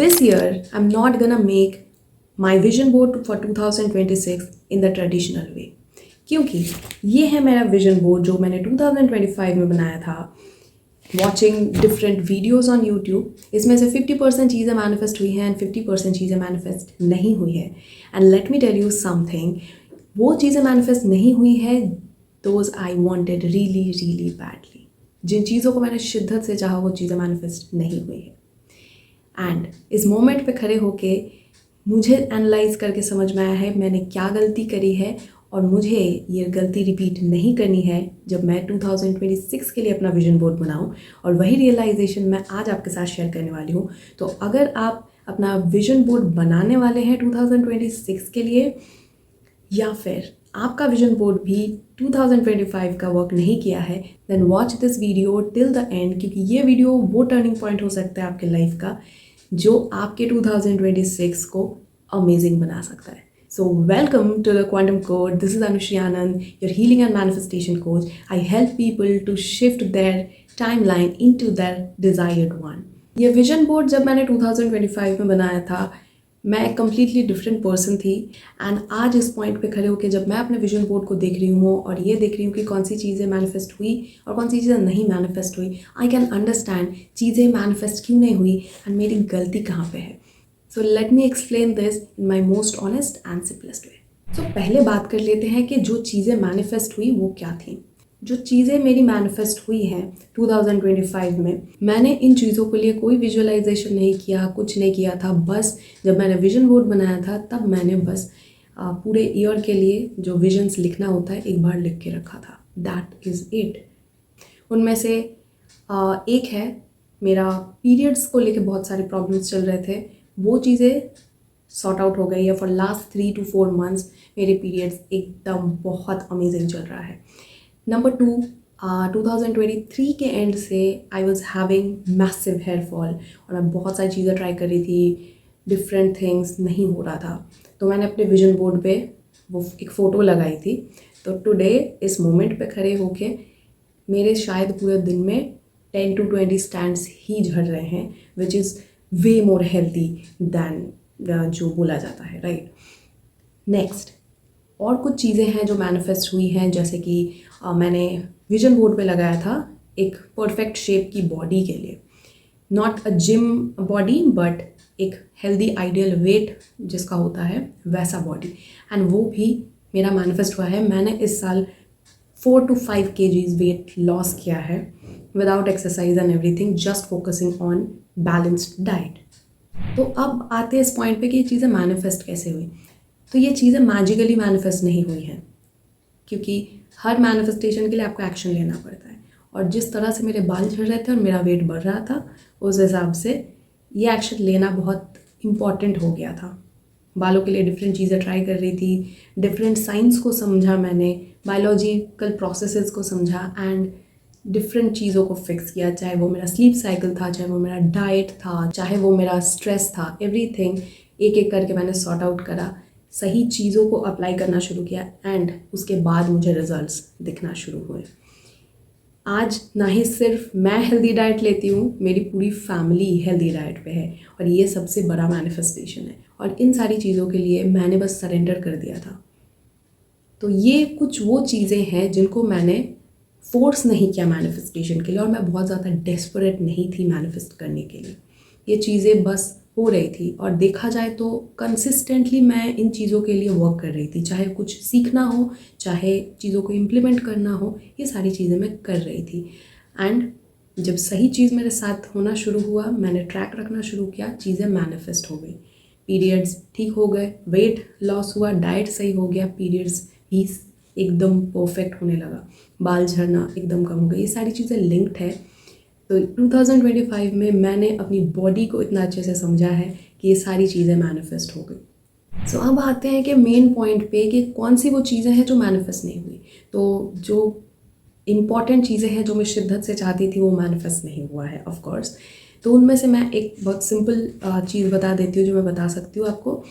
This year, I'm not gonna make my vision board for 2026 in the traditional way. क्योंकि ये है मेरा vision board जो मैंने 2025 में बनाया था, watching different videos on YouTube. इसमें से 50% चीज़ें मैनिफेस्ट हुई हैं एंड 50% चीज़ें मैनिफेस्ट नहीं हुई है. And let me tell you something, वो चीज़ें मैनिफेस्ट नहीं हुई है those I wanted really really badly. जिन चीज़ों को मैंने शिद्दत से चाहा वो चीज़ें मैनिफेस्ट नहीं हुई है. एंड इस मोमेंट पे खड़े होके मुझे एनालाइज करके समझ में आया है मैंने क्या गलती करी है और मुझे ये गलती रिपीट नहीं करनी है जब मैं 2026 के लिए अपना विजन बोर्ड बनाऊं. और वही रियलाइजेशन मैं आज आपके साथ शेयर करने वाली हूँ. तो अगर आप अपना विजन बोर्ड बनाने वाले हैं 2026 के लिए, या फिर आपका विजन बोर्ड भी 2025 का वर्क नहीं किया है, then watch this video till the end, क्योंकि ये वीडियो वो टर्निंग पॉइंट हो सकता है आपके लाइफ का जो आपके 2026 को अमेजिंग बना सकता है. So welcome to the Quantum Code. This is Anushri Anand, your healing and manifestation coach. I help people to shift their timeline into their desired one. ये विजन बोर्ड जब मैंने 2025 में बनाया था, मैं एक कम्प्लीटली डिफरेंट पर्सन थी. And आज इस पॉइंट पे खड़े होकर जब मैं अपने विजन बोर्ड को देख रही हूँ और ये देख रही हूँ कि कौन सी चीज़ें मैनिफेस्ट हुई और कौन सी चीज़ें नहीं मैनिफेस्ट हुई, आई कैन अंडरस्टैंड चीज़ें मैनिफेस्ट क्यों नहीं हुई एंड मेरी गलती कहाँ पे है. So let me explain this in my most honest and simplest way. So पहले बात कर लेते हैं कि जो चीज़ें मैनिफेस्ट हुई वो क्या थी. जो चीज़ें मेरी मैनिफेस्ट हुई हैं 2025 में, मैंने इन चीज़ों के लिए कोई विजुअलाइजेशन नहीं किया, कुछ नहीं किया था. बस जब मैंने विजन बोर्ड बनाया था तब मैंने बस पूरे ईयर के लिए जो विजन्स लिखना होता है एक बार लिख के रखा था. That is it. उनमें से एक है मेरा पीरियड्स को लेके बहुत सारे प्रॉब्लम्स चल रहे थे, वो चीज़ें सॉर्ट आउट हो गई है. फॉर लास्ट 3 to 4 months मेरे पीरियड्स एकदम बहुत अमेजिंग चल रहा है. नंबर 2, 2023 के एंड से I was having massive hair fall और मैं बहुत सारी चीज़ें ट्राई कर रही थी, डिफरेंट थिंग्स नहीं हो रहा था. तो मैंने अपने विजन बोर्ड पे वो एक फ़ोटो लगाई थी. तो टुडे इस मोमेंट पे खड़े होके मेरे शायद पूरे दिन में 10 to 20 स्टैंड्स ही झड़ रहे हैं, which is way more healthy than जो बोला जाता है, राइट. नेक्स्ट और कुछ चीज़ें हैं जो मैनिफेस्ट हुई हैं, जैसे कि मैंने विजन बोर्ड पे लगाया था एक परफेक्ट शेप की बॉडी के लिए. Not a gym body but एक हेल्दी आइडियल वेट जिसका होता है वैसा बॉडी. एंड वो भी मेरा मैनिफेस्ट हुआ है. मैंने इस साल 4 to 5 kgs वेट लॉस किया है without exercise and everything, just focusing on balanced diet. तो अब आते हैं इस पॉइंट पे कि ये चीज़ें मैनिफेस्ट कैसे हुई. तो ये चीज़ें मैजिकली मैनिफेस्ट नहीं हुई हैं, क्योंकि हर मैनिफेस्टेशन के लिए आपको एक्शन लेना पड़ता है. और जिस तरह से मेरे बाल झड़ रहे थे और मेरा वेट बढ़ रहा था, उस हिसाब से ये एक्शन लेना बहुत इम्पॉर्टेंट हो गया था. बालों के लिए डिफरेंट चीज़ें ट्राई कर रही थी, डिफरेंट साइंस को समझा मैंने, बायोलॉजिकल प्रोसेसेस को समझा एंड डिफरेंट चीज़ों को फिक्स किया. चाहे वो मेरा स्लीप साइकिल था, चाहे वो मेरा डाइट था, चाहे वो मेरा स्ट्रेस था, एवरीथिंग एक एक करके मैंने सॉर्ट आउट करा, सही चीज़ों को अप्लाई करना शुरू किया एंड उसके बाद मुझे रिजल्ट्स दिखना शुरू हुए. आज ना ही सिर्फ मैं हेल्दी डाइट लेती हूँ, मेरी पूरी फैमिली हेल्दी डाइट पे है और ये सबसे बड़ा मैनिफेस्टेशन है. और इन सारी चीज़ों के लिए मैंने बस सरेंडर कर दिया था. तो ये कुछ वो चीज़ें हैं जिनको मैंने फोर्स नहीं किया मैनिफेस्टेशन के लिए, और मैं बहुत ज़्यादा डेस्परेट नहीं थी मैनिफेस्ट करने के लिए. ये चीज़ें बस हो रही थी और देखा जाए तो कंसिस्टेंटली मैं इन चीज़ों के लिए वर्क कर रही थी. चाहे कुछ सीखना हो, चाहे चीज़ों को इम्प्लीमेंट करना हो, ये सारी चीज़ें मैं कर रही थी. एंड जब सही चीज़ मेरे साथ होना शुरू हुआ, मैंने ट्रैक रखना शुरू किया, चीज़ें मैनिफेस्ट हो गई. पीरियड्स ठीक हो गए, वेट लॉस हुआ, डाइट सही हो गया, पीरियड्स भी एकदम परफेक्ट होने लगा, बाल झड़ना एकदम कम हो गया. ये सारी चीज़ें लिंक्ड है. तो 2025 में मैंने अपनी बॉडी को इतना अच्छे से समझा है कि ये सारी चीज़ें मैनिफेस्ट हो गई. सो अब आते हैं कि मेन पॉइंट पे कि कौन सी वो चीज़ें हैं जो मैनिफेस्ट नहीं हुई. तो जो इम्पॉर्टेंट चीज़ें हैं जो मैं शिद्दत से चाहती थी वो मैनिफेस्ट नहीं हुआ है ऑफ कोर्स. तो उनमें से मैं एक बहुत सिंपल चीज़ बता देती हूँ जो मैं बता सकती हूँ आपको.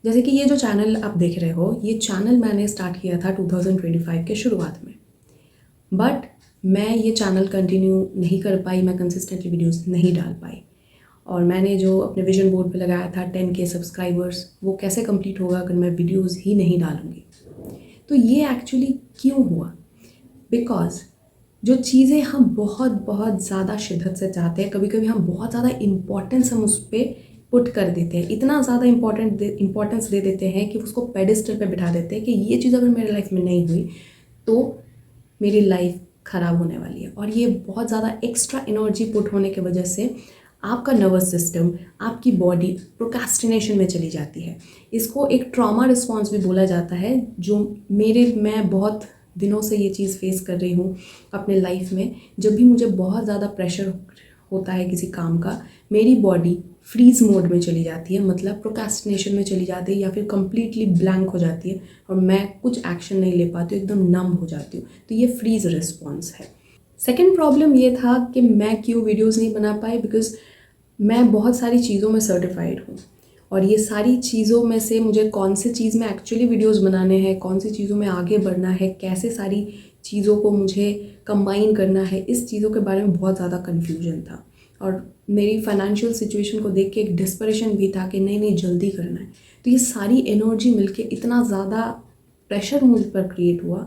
जैसे कि ये जो चैनल आप देख रहे हो, ये चैनल मैंने स्टार्ट किया था 2025 के शुरुआत में, बट मैं ये चैनल कंटिन्यू नहीं कर पाई, मैं कंसिस्टेंटली वीडियोस नहीं डाल पाई. और मैंने जो अपने विजन बोर्ड पे लगाया था 10K सब्सक्राइबर्स, वो कैसे कंप्लीट होगा अगर मैं वीडियोस ही नहीं डालूँगी। तो ये एक्चुअली क्यों हुआ? बिकॉज जो चीज़ें हम बहुत बहुत ज़्यादा शिद्दत से चाहते हैं, कभी कभी हम बहुत ज़्यादा इम्पोर्टेंस हम उस पर पुट कर देते हैं, इतना ज़्यादा इम्पोर्टेंस दे देते हैं कि उसको पेडिस्टल पे बिठा देते हैं कि ये चीज़ अगर मेरी लाइफ में नहीं हुई तो मेरी लाइफ ख़राब होने वाली है। और ये बहुत ज़्यादा एक्स्ट्रा एनर्जी पुट होने की वजह से आपका नर्वस सिस्टम, आपकी बॉडी प्रोक्रेस्टिनेशन में चली जाती है। इसको एक ट्रॉमा रिस्पॉन्स भी बोला जाता है, जो मैं बहुत दिनों से ये चीज़ फेस कर रही हूँ अपने लाइफ में। जब भी मुझे बहुत ज़्यादा प्रेशर होता है किसी काम का, मेरी बॉडी फ्रीज मोड में चली जाती है, मतलब प्रोक्रेस्टिनेशन में चली जाती है या फिर कम्प्लीटली ब्लैंक हो जाती है और मैं कुछ एक्शन नहीं ले पाती हूँ, एकदम नम हो जाती हूँ। तो ये फ्रीज रिस्पॉन्स है। सेकेंड प्रॉब्लम ये था कि मैं क्यों वीडियोज़ नहीं बना पाई, बिकॉज मैं बहुत सारी चीज़ों में सर्टिफाइड हूँ और ये सारी चीज़ों में से मुझे कौन सी चीज़ में एक्चुअली वीडियोस बनाने हैं, कौन सी चीज़ों में आगे बढ़ना है, कैसे सारी चीज़ों को मुझे कंबाइन करना है, इस चीज़ों के बारे में बहुत ज़्यादा कन्फ्यूजन था। और मेरी फाइनेंशियल सिचुएशन को देख के एक डिस्परेशन भी था कि नहीं जल्दी करना है। तो ये सारी एनर्जी मिलके इतना ज़्यादा प्रेशर मुझ पर क्रिएट हुआ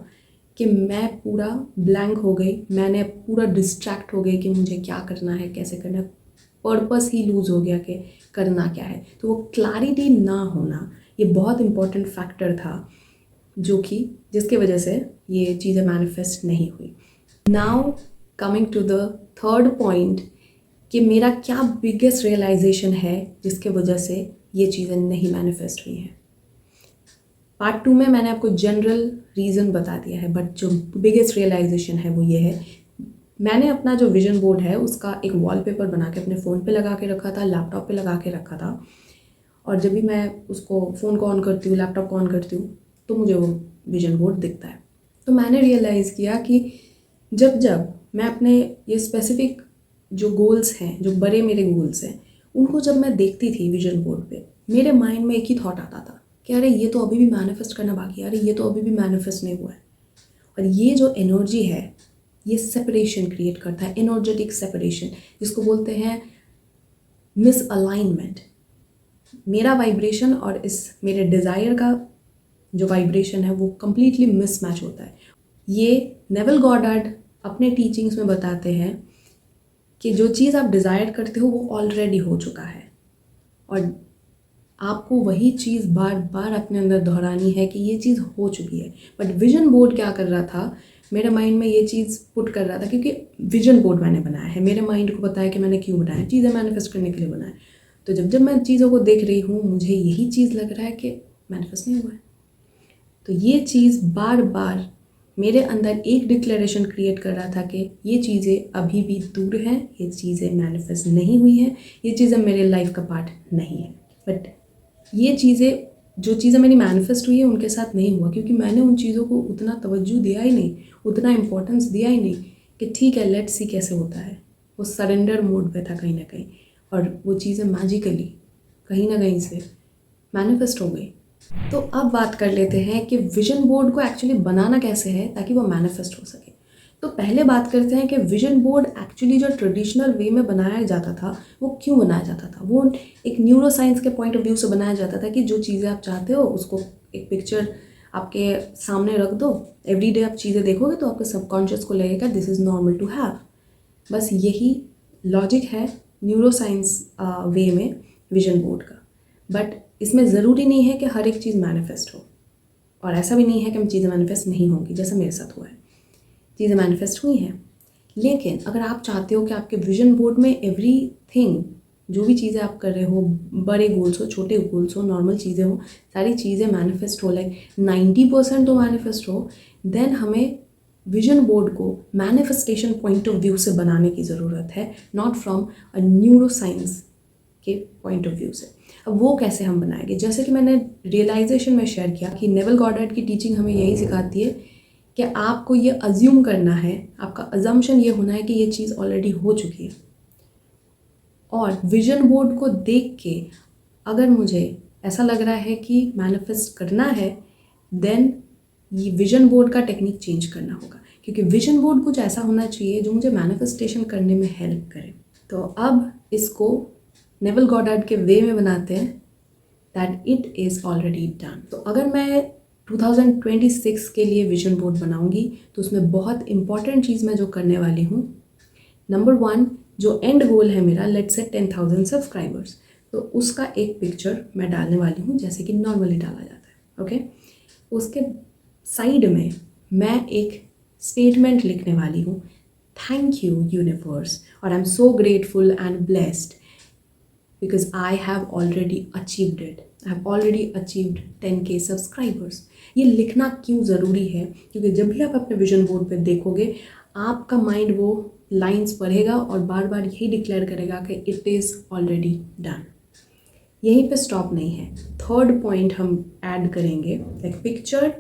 कि मैं पूरा ब्लैंक हो गई, मैंने पूरा डिस्ट्रैक्ट हो गई कि मुझे क्या करना है, कैसे करना है, पर्पस ही लूज़ हो गया कि करना क्या है। तो वो क्लैरिटी ना होना ये बहुत इम्पॉर्टेंट फैक्टर था, जिसकी वजह से ये चीज़ें मैनिफेस्ट नहीं हुई। Now coming to the third point कि मेरा क्या बिगेस्ट रियलाइजेशन है जिसके वजह से ये चीज़ें नहीं मैनिफेस्ट हुई हैं। पार्ट 2 में मैंने आपको जनरल रीज़न बता दिया है, बट जो बिगेस्ट रियलाइजेशन है वो ये है, मैंने अपना जो विजन बोर्ड है उसका एक वॉलपेपर बना के अपने फ़ोन पे लगा के रखा था, लैपटॉप पे लगा के रखा था। और जब भी मैं उसको फ़ोन को ऑन करती हूँ, लैपटॉप को ऑन करती हूँ, तो मुझे वो विजन बोर्ड दिखता है। तो मैंने रियलाइज़ किया कि जब मैं अपने ये स्पेसिफिक जो गोल्स हैं, जो बड़े मेरे गोल्स हैं, उनको जब मैं देखती थी विजन बोर्ड पे, मेरे माइंड में एक ही थॉट आता था कि अरे ये तो अभी भी मैनिफेस्ट करना बाकी है, अरे ये तो अभी भी मैनिफेस्ट नहीं हुआ है। और ये जो एनर्जी है ये सेपरेशन क्रिएट करता है, एनर्जेटिक सेपरेशन, जिसको बोलते हैं मिसअलाइनमेंट। मेरा वाइब्रेशन और इस मेरे डिज़ायर का जो वाइब्रेशन है वो कम्प्लीटली मिसमैच होता है। ये नेविल गॉडार्ड अपने टीचिंग्स में बताते हैं कि जो चीज़ आप डिज़ायर करते हो वो ऑलरेडी हो चुका है और आपको वही चीज़ बार बार अपने अंदर दोहरानी है कि ये चीज़ हो चुकी है। बट विजन बोर्ड क्या कर रहा था, मेरे माइंड में ये चीज़ पुट कर रहा था, क्योंकि विजन बोर्ड मैंने बनाया है, मेरे माइंड को पता है कि मैंने क्यों बनाया, चीज़ें मैनिफेस्ट करने के लिए बनाया। तो जब मैं चीज़ों को देख रही हूँ मुझे यही चीज़ लग रहा है कि मैनिफेस्ट नहीं हुआ है। तो ये चीज़ बार बार मेरे अंदर एक डिक्लेरेशन क्रिएट कर रहा था कि ये चीज़ें अभी भी दूर हैं, ये चीज़ें मैनिफेस्ट नहीं हुई हैं, ये चीज़ें मेरे लाइफ का पार्ट नहीं है। बट ये चीज़ें, जो चीज़ें मेरी मैनिफेस्ट हुई है उनके साथ नहीं हुआ, क्योंकि मैंने उन चीज़ों को उतना तवज्जो दिया ही नहीं, उतना इम्पोर्टेंस दिया ही नहीं कि ठीक है लेट्स सी कैसे होता है। वो सरेंडर मोड पे था कहीं ना कहीं, और वो चीज़ें मैजिकली कहीं ना कहीं से मैनिफेस्ट हो गई। तो अब बात कर लेते हैं कि विजन बोर्ड को एक्चुअली बनाना कैसे है ताकि वो मैनिफेस्ट हो सके। तो पहले बात करते हैं कि विजन बोर्ड एक्चुअली जो ट्रेडिशनल वे में बनाया जाता था वो क्यों बनाया जाता था। वो एक न्यूरो साइंस के पॉइंट ऑफ व्यू से बनाया जाता था कि जो चीज़ें आप चाहते हो उसको एक पिक्चर आपके सामने रख दो, एवरीडे आप चीज़ें देखोगे तो आपके सबकॉन्शियस को लगेगा this is normal to have. बस यही लॉजिक है न्यूरो साइंस वे में विजन बोर्ड का। बट इसमें ज़रूरी नहीं है कि हर एक चीज़ मैनिफेस्ट हो, और ऐसा भी नहीं है कि चीज़ें मैनिफेस्ट नहीं होंगी, जैसा मेरे साथ हुआ है, चीज़ें मैनिफेस्ट हुई हैं। लेकिन अगर आप चाहते हो कि आपके विजन बोर्ड में एवरीथिंग, जो भी चीज़ें आप कर रहे हो, बड़े गोल्स हो, छोटे गोल्स हो, नॉर्मल चीज़ें हो, सारी चीज़ें मैनिफेस्ट हो, लाइक 90% तो मैनिफेस्ट हो, देन हमें विजन बोर्ड को मैनिफेस्टेशन पॉइंट ऑफ व्यू से बनाने की ज़रूरत है, not from a neuro science के पॉइंट ऑफ व्यू से। अब वो कैसे हम बनाएंगे, जैसे कि मैंने रियलाइजेशन में शेयर किया कि नेविल गॉडार्ड की टीचिंग हमें यही सिखाती है कि आपको ये अज्यूम करना है, आपका अजम्पशन ये होना है कि ये चीज़ ऑलरेडी हो चुकी है। और विजन बोर्ड को देख के अगर मुझे ऐसा लग रहा है कि मैनिफेस्ट करना है, देन ये विजन बोर्ड का टेक्निक चेंज करना होगा, क्योंकि विजन बोर्ड कुछ ऐसा होना चाहिए जो मुझे मैनिफेस्टेशन करने में हेल्प करे। तो अब इसको नेविल गॉडार्ड के वे में बनाते हैं, that it is already done. तो अगर मैं 2026 के लिए विजन बोर्ड बनाऊंगी तो उसमें बहुत इंपॉर्टेंट चीज़ मैं जो करने वाली हूँ, नंबर 1 जो एंड गोल है मेरा, लेट्स से 10,000 सब्सक्राइबर्स, तो उसका एक पिक्चर मैं डालने वाली हूँ जैसे कि नॉर्मली डाला जाता है, ओके। उसके साइड में मैं एक स्टेटमेंट लिखने वाली हूँ, थैंक यू यूनिवर्स, और I am so grateful and blessed because I have already achieved it. I have already achieved 10K subscribers. ये लिखना क्यों ज़रूरी है? क्योंकि जब भी आप अपने विजन बोर्ड पे देखोगे, आपका माइंड वो लाइंस पढ़ेगा और बार बार यही डिक्लेयर करेगा कि इट इज़ ऑलरेडी डन। यहीं पे स्टॉप नहीं है, थर्ड पॉइंट हम ऐड करेंगे, लाइक पिक्चर,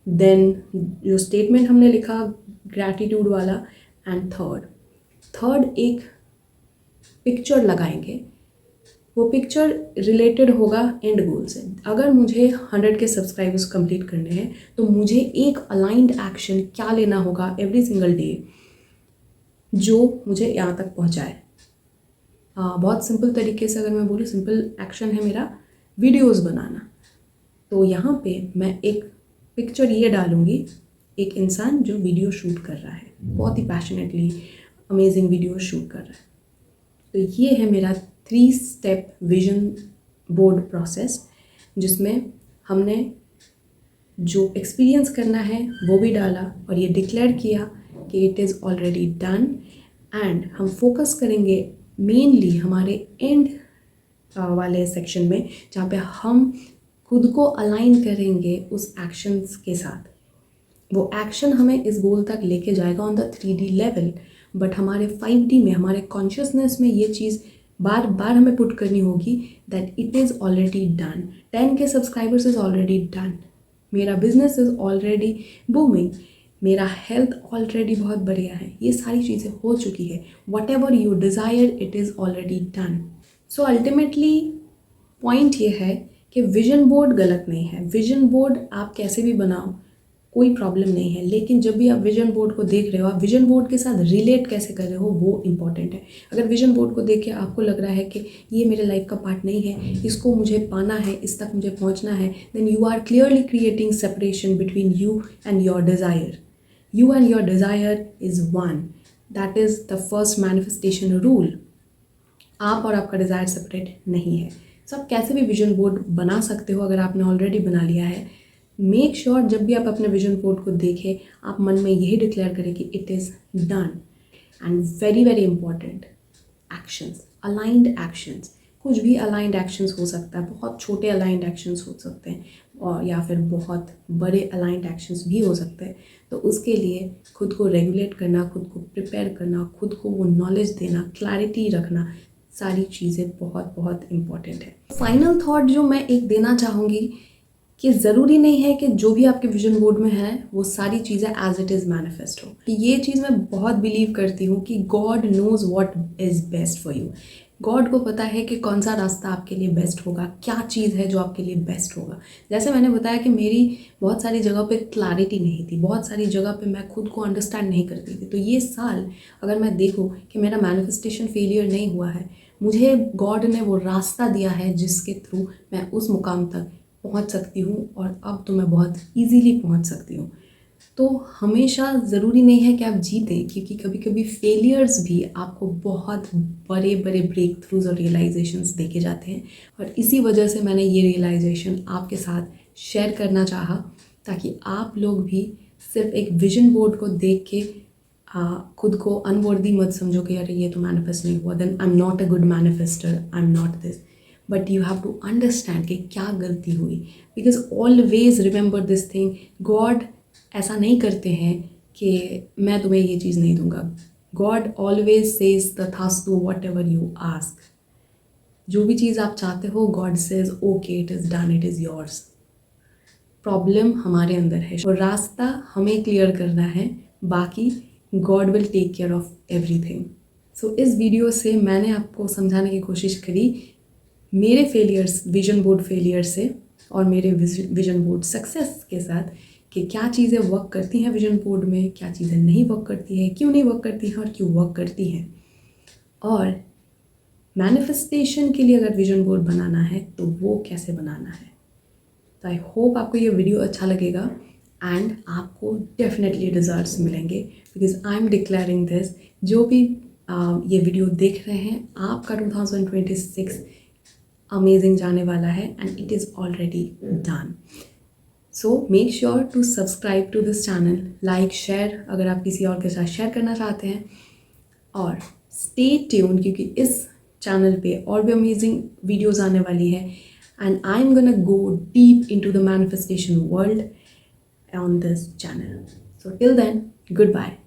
देन जो स्टेटमेंट हमने लिखा ग्रैटिट्यूड वाला, एंड थर्ड एक पिक्चर लगाएंगे। वो पिक्चर रिलेटेड होगा एंड गोल से। अगर मुझे 100 के सब्सक्राइबर्स कंप्लीट करने हैं तो मुझे एक अलाइंड एक्शन क्या लेना होगा एवरी सिंगल डे जो मुझे यहाँ तक पहुँचाए। बहुत सिंपल तरीके से अगर मैं बोलूँ, सिंपल एक्शन है मेरा वीडियोस बनाना। तो यहाँ पे मैं एक पिक्चर ये डालूँगी, एक इंसान जो वीडियो शूट कर रहा है, बहुत ही पैशनेटली अमेजिंग वीडियो शूट कर रहा है। तो ये है मेरा 3 स्टेप विजन बोर्ड प्रोसेस, जिसमें हमने जो एक्सपीरियंस करना है वो भी डाला और ये डिक्लेयर किया कि it is already done. And हम फोकस करेंगे मेनली हमारे एंड वाले सेक्शन में, जहाँ पे हम खुद को अलाइन करेंगे उस एक्शंस के साथ। वो एक्शन हमें इस गोल तक लेके जाएगा on the 3D level, but हमारे 5D में, हमारे कॉन्शियसनेस में ये चीज़ बार बार हमें पुट करनी होगी that it is already done. 10K subscribers is already done, मेरा बिजनेस इज़ ऑलरेडी बूमिंग, मेरा हेल्थ ऑलरेडी बहुत बढ़िया है, ये सारी चीज़ें हो चुकी है। What ever you desire it is already done. So ultimately point ये है कि विजन बोर्ड गलत नहीं है। विजन बोर्ड आप कैसे भी बनाओ, कोई प्रॉब्लम नहीं है, लेकिन जब भी आप विजन बोर्ड को देख रहे हो, आप विजन बोर्ड के साथ रिलेट कैसे कर रहे हो वो इम्पॉर्टेंट है। अगर विजन बोर्ड को देख के आपको लग रहा है कि ये मेरे लाइफ का पार्ट नहीं है, इसको मुझे पाना है, इस तक मुझे पहुंचना है, then you are clearly creating separation between you and your desire. You and your desire is one, that is the first manifestation rule. आप और आपका डिज़ायर सेपरेट नहीं है। सो आप कैसे भी विजन बोर्ड बना सकते हो अगर आपने ऑलरेडी बना लिया है। मेक श्योर जब भी आप अपने विजन बोर्ड को देखें, आप मन में यही डिक्लेयर करें कि it is done. And very very important, actions, aligned actions. कुछ भी अलाइंड एक्शंस हो सकता है, बहुत छोटे अलाइंड एक्शंस हो सकते हैं और या फिर बहुत बड़े अलाइंड एक्शंस भी हो सकते हैं। तो उसके लिए खुद को रेगुलेट करना, खुद को प्रिपेयर करना, खुद को वो नॉलेज देना, क्लैरिटी रखना, सारी चीज़ें बहुत बहुत इम्पॉर्टेंट है। फाइनल थॉट जो मैं एक देना चाहूँगी कि ज़रूरी नहीं है कि जो भी आपके विजन बोर्ड में है वो सारी चीज़ें एज इट इज़ मैनिफेस्ट हो। ये चीज़ मैं बहुत बिलीव करती हूँ कि God nose what is best for you. God को पता है कि कौन सा रास्ता आपके लिए बेस्ट होगा, क्या चीज़ है जो आपके लिए बेस्ट होगा। जैसे मैंने बताया कि मेरी बहुत सारी जगह पे क्लैरिटी नहीं थी, बहुत सारी जगह पे मैं खुद को अंडरस्टैंड नहीं करती थी। तो ये साल अगर मैं देखूँ कि मेरा मैनिफेस्टेशन फेलियर नहीं हुआ है, मुझे गॉड ने वो रास्ता दिया है जिसके थ्रू मैं उस मुकाम तक पहुंच सकती हूँ, और अब तो मैं बहुत इजीली पहुंच सकती हूँ। तो हमेशा ज़रूरी नहीं है कि आप जीतें, क्योंकि कभी कभी फेलियर्स भी आपको बहुत बड़े बड़े ब्रेक थ्रूज और रियलाइजेशंस देके जाते हैं। और इसी वजह से मैंने ये रियलाइजेशन आपके साथ शेयर करना चाहा, ताकि आप लोग भी सिर्फ एक विजन बोर्ड को देख के खुद को अनवर्दी मत समझो कि अरे ये तो मैनिफेस्ट नहीं हुआ, then I am not a good manifester, I am not this. But you have to understand कि क्या गलती हुई, because always remember this thing, God ऐसा नहीं करते हैं कि मैं तुम्हें ये चीज़ नहीं दूंगा। गॉड ऑलवेज सेज तथास्तु वट एवर यू आस्क। जो भी चीज़ आप चाहते हो, God says okay, it is done, it is yours. Problem हमारे अंदर है और रास्ता हमें क्लियर करना है, बाकी God will take care of everything. So इस वीडियो से मैंने आपको समझाने की कोशिश करी मेरे फेलियर्स, विजन बोर्ड फेलियर से और मेरे विजन बोर्ड सक्सेस के साथ, कि क्या चीज़ें वर्क करती हैं विजन बोर्ड में, क्या चीज़ें नहीं वर्क करती हैं, क्यों नहीं वर्क करती हैं और क्यों वर्क करती हैं। और मैनिफेस्टेशन के लिए अगर विजन बोर्ड बनाना है तो वो कैसे बनाना है। तो आई होप आपको ये वीडियो अच्छा लगेगा एंड आपको डेफिनेटली रिजल्ट्स मिलेंगे, because I am declaring this. जो भी ये वीडियो देख रहे हैं, आपका 2026 अमेजिंग जाने वाला है and it is already done. So make sure to subscribe to this channel, like share अगर आप किसी और के साथ शेयर करना चाहते हैं, और स्टे ट्यून क्योंकि इस चैनल पे और भी अमेजिंग वीडियोस आने वाली है and I am gonna go deep into the manifestation world on this channel. So till then, good bye.